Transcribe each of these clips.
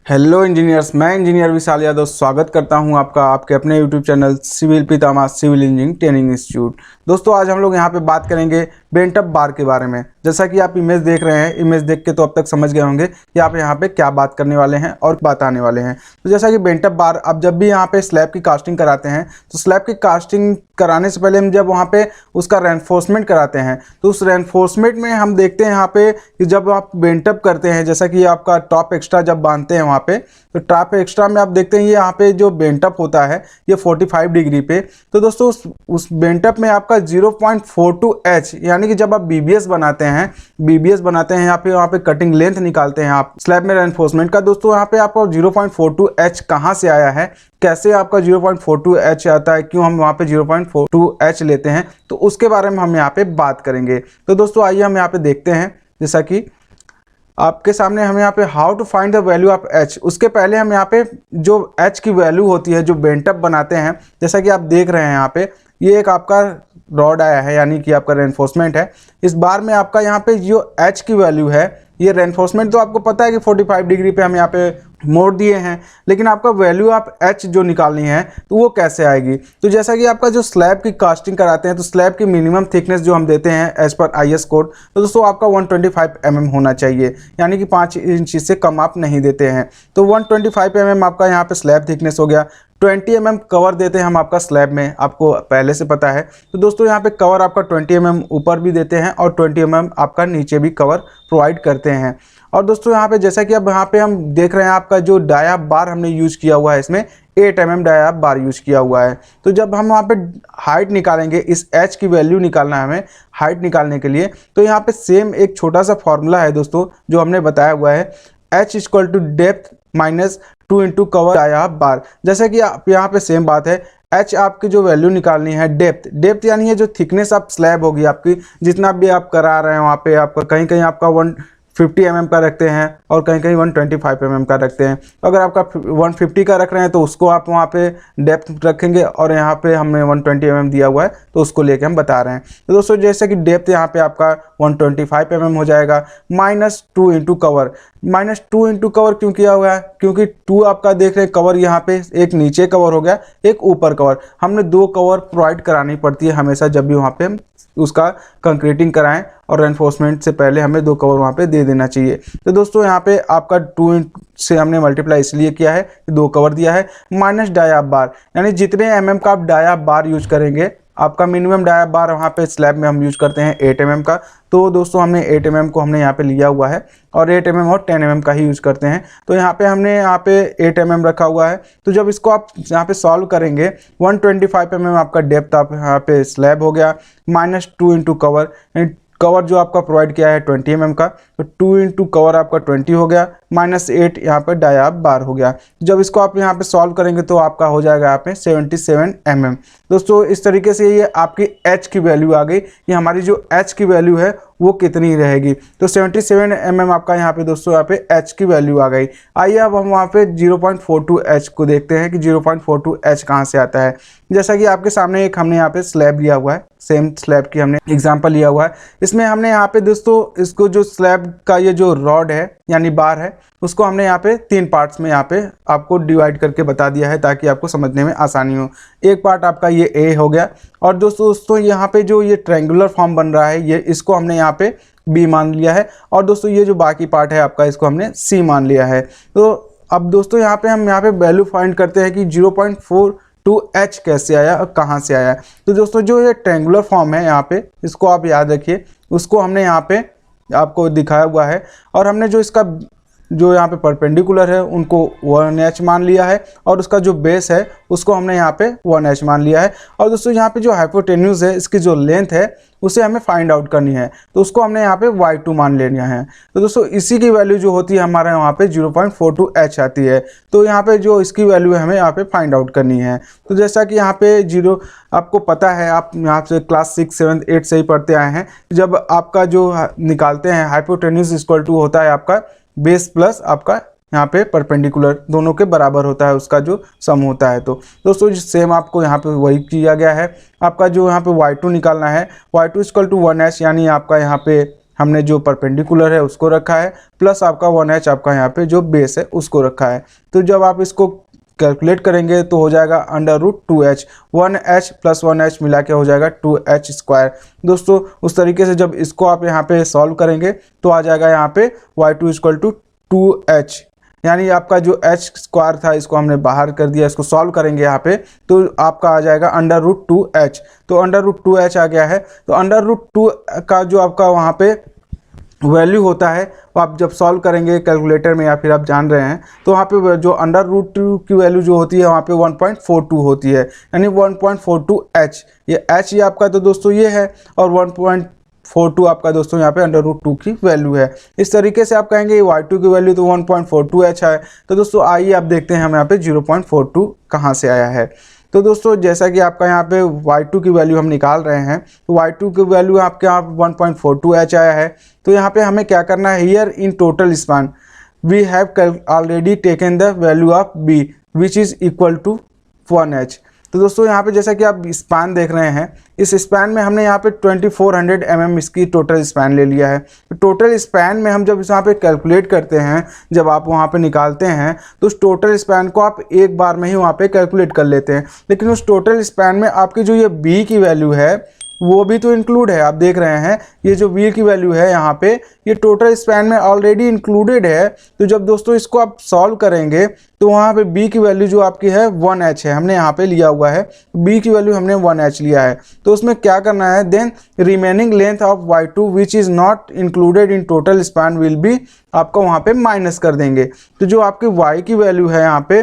Hello engineers, मैं engineer विशाल यादव स्वागत करता हूं आपका आपके अपने यूट्यूब चैनल सिविल पितामह सिविल इंजीनियरिंग ट्रेनिंग इंस्टीट्यूट। दोस्तों, आज हम लोग यहां पे बात करेंगे बेंटअप बार के बारे में। जैसा कि आप इमेज देख रहे हैं, इमेज देख के तो अब तक समझ गए होंगे कि आप यहां पे क्या बात करने वाले हैं और बताने वाले हैं। तो जैसा कि बेंटअप बार, आप जब भी यहाँ पे स्लैब की कास्टिंग कराते हैं तो स्लैब की कास्टिंग कराने से पहले हम जब वहाँ पे उसका रेनफोर्समेंट कराते हैं तो उस रेनफोर्समेंट में हम देखते हैं यहाँ पे कि जब आप बेंटअप करते हैं, जैसा कि आपका टॉप एक्स्ट्रा जब बांधते हैं वहाँ पे, तो टॉप एक्स्ट्रा में आप देखते हैं ये यहाँ पे जो बेंटअप होता है ये 45 डिग्री पे। तो दोस्तों उस बेंटअप में आपका 0.42H, यानी कि जब आप बीबीएस बनाते हैं यहाँ पे, वहाँ पे कटिंग लेंथ निकालते हैं आप स्लैब में रेनफोर्समेंट का। दोस्तों यहाँ पे आपको 0.42H कहाँ से आया है, कैसे आपका 0.42H आता है, क्यों हम वहाँ पे 0.42H लेते हैं, तो उसके बारे में हम यहाँ पे बात करेंगे। तो दोस्तों आइए हम यहाँ पे देखते हैं। जैसा कि आपके सामने हम यहाँ पे how to find the value of H, उसके पहले हम यहाँ पे जो H की वैल्यू होती है जो बेंटअप बनाते हैं, जैसा कि आप देख रहे हैं यहाँ पे ये एक आपका रॉड आया है, यानी कि आपका रेनफोर्समेंट है। इस बार में आपका यहाँ पे जो H की वैल्यू है, ये रेनफोर्समेंट तो आपको पता है कि 45 डिग्री पे हम यहाँ पे मोड़ दिए हैं, लेकिन आपका वैल्यू ऑफ H जो निकालनी है तो वो कैसे आएगी। तो जैसा कि आपका जो स्लैब की कास्टिंग कराते हैं तो स्लैब की मिनिमम थिकनेस जो हम देते हैं एज पर IS कोड, तो दोस्तों आपका 125 mm होना चाहिए, यानी कि 5 इंच से कम आप नहीं देते हैं। तो 125 mm आपका यहाँ पे स्लैब थिकनेस हो गया। 20 mm कवर देते हैं हम आपका स्लैब में, आपको पहले से पता है। तो दोस्तों यहाँ पे कवर आपका 20 mm ऊपर भी देते हैं और 20 mm आपका नीचे भी कवर प्रोवाइड करते हैं। और दोस्तों यहाँ पे जैसा कि अब यहाँ पे हम देख रहे हैं, आपका जो डाया बार हमने यूज किया हुआ है, इसमें 8 mm डाया बार यूज किया हुआ है। तो जब हम वहाँ पे हाइट निकालेंगे, इस H की वैल्यू निकालना है हमें हाइट निकालने के लिए, तो यहाँ पे सेम एक छोटा सा फॉर्मूला है दोस्तों जो हमने बताया हुआ है, H equal to depth minus 2 into cover dia bar. जैसा कि आप यहाँ पे सेम बात है, H आपकी जो वैल्यू निकालनी है डेप्थ यानी है जो थिकनेस आप स्लैब होगी आपकी, जितना भी आप करा रहे हैं वहाँ पे आपका कहीं कहीं आपका 150 mm का रखते हैं और कहीं कहीं 125 mm का रखते हैं। तो अगर आपका 150 का रख रहे हैं तो उसको आप वहाँ पे डेप्थ रखेंगे, और यहाँ पे हमने 120 mm दिया हुआ है तो उसको लेके हम बता रहे हैं। तो दोस्तों जैसे कि डेप्थ यहाँ पे आपका 125 mm हो जाएगा, -2 इंटू कवर। -2 इंटू कवर क्यों किया हुआ है, क्योंकि 2 आपका देख रहे हैं कवर, यहाँ पे एक नीचे कवर हो गया, एक ऊपर कवर। हमने 2 कवर प्रोवाइड करानी पड़ती है हमेशा जब भी वहाँ पे हम उसका कंक्रीटिंग कराएं, और रेनफोर्समेंट से पहले हमें 2 कवर वहाँ पे दे देना चाहिए। तो दोस्तों यहाँ पे आपका 2 से हमने मल्टीप्लाई इसलिए किया है कि 2 कवर दिया है, माइनस डाया बार, यानी जितने mm का आप डाया बार यूज करेंगे, आपका मिनिमम डाया बार वहाँ पे स्लैब में हम यूज करते हैं 8 mm का। तो दोस्तों हमने 8 mm को हमने यहाँ पे लिया हुआ है, और 8 mm और 10 mm का ही यूज करते हैं। तो यहाँ पे हमने यहाँ पे 8 mm रखा हुआ है। तो जब इसको आप यहाँ पे सॉल्व करेंगे, 125 mm आपका डेप्थ आप यहाँ पे स्लैब हो गया, -2 इंटू कवर, कवर जो आपका प्रोवाइड किया है 20 mm का, तो 2 इंटू कवर आपका 20 हो गया, -8 यहाँ पर डाया बार हो गया। जब इसको आप यहाँ पे सॉल्व करेंगे तो आपका हो जाएगा यहाँ पे 77 mm। दोस्तों इस तरीके से ये आपकी H की वैल्यू आ गई कि हमारी जो H की वैल्यू है वो कितनी रहेगी। तो 77 mm आपका यहाँ पे दोस्तों यहाँ पे H की वैल्यू आ गई। आइए अब हम वहाँ पे 0.42H को देखते हैं कि 0.42H कहाँ से आता है। जैसा कि आपके सामने एक हमने यहाँ पे स्लैब लिया हुआ है, सेम स्लैब की हमने एग्जांपल लिया हुआ है। इसमें हमने यहाँ पे दोस्तों इसको जो स्लैब का ये जो रॉड है यानी बार है, उसको हमने यहाँ पे 3 पार्ट्स में यहाँ पे आपको डिवाइड करके बता दिया है ताकि आपको समझने में आसानी हो। एक पार्ट आपका ये A हो गया, और दोस्तों यहाँ पे जो ये ट्रायंगुलर फॉर्म बन रहा है, ये इसको हमने यहाँ पे B मान लिया है, और दोस्तों ये जो बाकी पार्ट है आपका, इसको हमने C मान लिया है। तो अब दोस्तों यहाँ पे हम यहाँ पे वैल्यू फाइंड करते हैं कि 0.42H कैसे आया और कहाँ से आया। तो दोस्तों जो ये ट्रायंगुलर फॉर्म है यहाँ पे, इसको आप याद रखिए, उसको हमने यहाँ पे आपको दिखाया हुआ है, और हमने जो इसका जो यहाँ पे परपेंडिकुलर है उनको 1H मान लिया है, और उसका जो बेस है उसको हमने यहाँ पे 1H मान लिया है। और दोस्तों यहाँ पे जो हाइपोटेन्यूज है, इसकी जो लेंथ है उसे हमें फाइंड आउट करनी है, तो उसको हमने यहाँ पे Y2 मान लेना है। तो दोस्तों इसी की वैल्यू जो होती है हमारे यहाँ पे 0.42H आती है। तो यहाँ पे जो इसकी वैल्यू है हमें यहाँ पे फाइंड आउट करनी है। तो जैसा कि यहाँ पे 0 आपको पता है, आप यहाँ से क्लास 6, 7, 8 से ही पढ़ते आए हैं, जब आपका जो निकालते हैं हाइपोटेन्यूज इक्वल टू होता है आपका बेस प्लस आपका यहाँ पे परपेंडिकुलर, दोनों के बराबर होता है उसका जो सम होता है। तो दोस्तों सेम आपको यहाँ पे वही किया गया है। आपका जो यहाँ पे Y2 निकालना है, Y2 इक्वल टू 1H, यानी आपका यहाँ पे हमने जो परपेंडिकुलर है उसको रखा है, प्लस आपका 1h आपका यहाँ पे जो बेस है उसको रखा है। तो जब आप इसको कैलकुलेट करेंगे तो हो जाएगा √2h, 1h प्लस 1h मिला के हो जाएगा 2h²। दोस्तों उस तरीके से जब इसको आप यहाँ पे सॉल्व करेंगे तो आ जाएगा यहाँ पे y2 = 2h, यानी आपका जो h² था इसको हमने बाहर कर दिया। इसको सॉल्व करेंगे यहाँ पे तो आपका आ जाएगा √2h। तो √2h आ गया है। तो √2 का जो आपका वहाँ पे वैल्यू होता है वो आप जब सॉल्व करेंगे कैलकुलेटर में या फिर आप जान रहे हैं तो वहाँ पे जो √2 की वैल्यू जो होती है वहाँ पे 1.42 होती है, यानी 1.42h। ये h ये आपका तो दोस्तों ये है और 1.42 आपका दोस्तों यहाँ पे √2 की वैल्यू है। इस तरीके से आप कहेंगे y2 की वैल्यू तो 1.42h है। तो दोस्तों आइए आप देखते हैं हम यहाँ पे 0.42 कहाँ से आया है। तो दोस्तों जैसा कि आपका यहाँ पे y2 की वैल्यू हम निकाल रहे हैं तो y2 की वैल्यू आपके यहाँ 1.42h आया है। तो यहाँ पे हमें क्या करना है, here in total span we have already taken the value of b which is equal to 1h। तो दोस्तों यहाँ पे जैसा कि आप स्पैन देख रहे हैं, इस स्पैन में हमने यहाँ पे 2400 mm इसकी टोटल स्पैन ले लिया है। तो टोटल स्पैन में हम जब इस यहाँ पे कैलकुलेट करते हैं, जब आप वहाँ पे निकालते हैं तो उस टोटल स्पैन को आप एक बार में ही वहाँ पे कैलकुलेट कर लेते हैं, लेकिन उस टोटल स्पैन में आपकी जो ये b की वैल्यू है वो भी तो इंक्लूड है। आप देख रहे हैं ये जो v की वैल्यू है यहाँ पे ये टोटल स्पैन में ऑलरेडी इंक्लूडेड है। तो जब दोस्तों इसको आप सॉल्व करेंगे तो वहाँ पे b की वैल्यू जो आपकी है 1h है, हमने यहाँ पे लिया हुआ है b की वैल्यू हमने 1h लिया है। तो उसमें क्या करना है, then remaining length of y2 which is not included in total span will be, आपका वहाँ पे माइनस कर देंगे। तो जो आपकी y की वैल्यू है यहाँ पे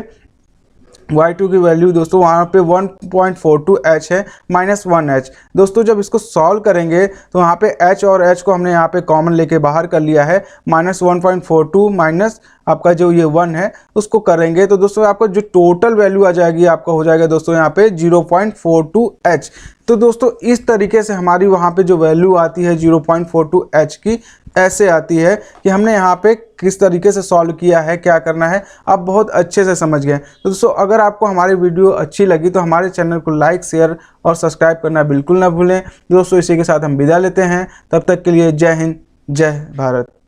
y2 की वैल्यू दोस्तों वहाँ पे 1.42h है माइनस 1h। दोस्तों जब इसको सॉल्व करेंगे तो वहाँ पे h और h को हमने यहाँ पे कॉमन लेके बाहर कर लिया है, -1.42 माइनस आपका जो ये 1 है उसको करेंगे तो दोस्तों आपको जो टोटल वैल्यू आ जाएगी आपका हो जाएगा दोस्तों यहाँ पे 0.42h। तो दोस्तों इस तरीके से हमारी वहाँ पे जो वैल्यू आती है 0.42h की ऐसे आती है कि हमने यहाँ पे किस तरीके से सॉल्व किया है, क्या करना है, आप बहुत अच्छे से समझ गए। तो दोस्तों अगर आपको हमारी वीडियो अच्छी लगी तो हमारे चैनल को लाइक, शेयर और सब्सक्राइब करना बिल्कुल ना भूलें। दोस्तों इसी के साथ हम विदा लेते हैं, तब तक के लिए जय हिंद, जय भारत।